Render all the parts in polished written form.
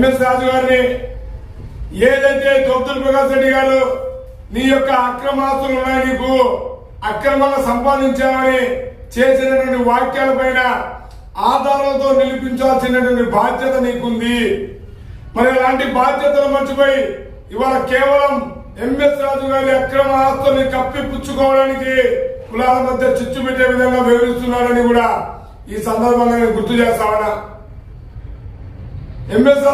MS రాజు గారిని ఏదైతే తొత్తుల ప్రకాష్ రెడ్డి గారు నీ యొక్క అక్రమాస్తులు ఉన్నాయి, నీకు అక్రమంగా సంపాదించామని చేసినటువంటి వాక్యాలపైన ఆధారాలతో నిరూపించాల్సినటువంటి బాధ్యత నీకుంది. మరి అలాంటి బాధ్యతలు మర్చిపోయి ఇవాళ కేవలం ఎంఎస్ రాజు గారి అక్రమ ఆస్తుల్ని కప్పిపుచ్చుకోవడానికి కులాల మధ్య చిచ్చు పెట్టే విధంగా వివరిస్తున్నాడని కూడా ఈ సందర్భంగా నేను గుర్తు చేస్తామన్నా. ఎంఎస్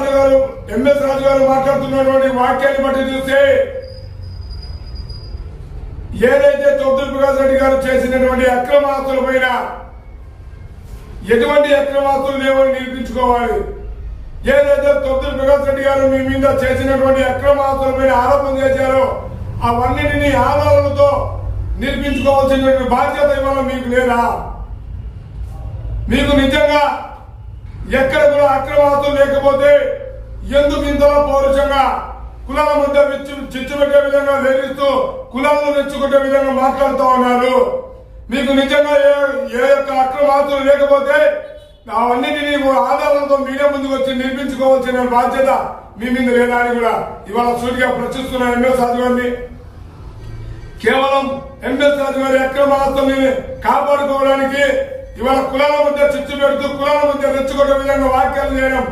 రాజు గారు మాట్లాడుతున్నటువంటి వాక్యాన్ని బట్టి చూస్తే ఏదైతే తొత్తుల ప్రకాష్ రెడ్డి గారు చేసినటువంటి అక్రమాస్తుల పైన ఎటువంటి అక్రమాస్తులు లేవని నిరూపించుకోవాలి. ఏదైతే తొత్తుల ప్రకాష్ రెడ్డి గారు మీ మీద చేసినటువంటి అక్రమాస్తుల పైన ఆరోపణ చేశారో అవన్నిటినీ ఆధారాలతో నిరూపించుకోవాల్సినటువంటి బాధ్యత ఇవాళ మీకు లేదా? మీకు నిజంగా ఎక్కడ కూడా అక్రమాస్తులు లేకపోతే ఎందుకు ఇంతలో పౌరుషంగా కులాల మధ్య చిచ్చు పెట్టే విధంగా వేధిస్తూ కులాలను రెచ్చుకునే విధంగా మాట్లాడుతూ ఉన్నారు? మీకు నిజంగా ఏ యొక్క అక్రమాస్తులు లేకపోతే అవన్నిటినీ ఆధారాలతో మీడియా ముందుకు వచ్చి నిర్మించుకోవాల్సిన బాధ్యత మీ మీద లేదా అని కూడా ఇవాళ సూటిగా ప్రశ్నిస్తున్న ఎంఎస్ రాజు గారిని. కేవలం ఎంఎస్ రాజు గారి అక్రమాస్తుల్ని కాపాడుకోవడానికి ఇవాళ కులాల మధ్య చిచ్చు పెడుతూ కులాల మధ్య రెచ్చుకునే విధంగా వ్యాఖ్యలు చేయడం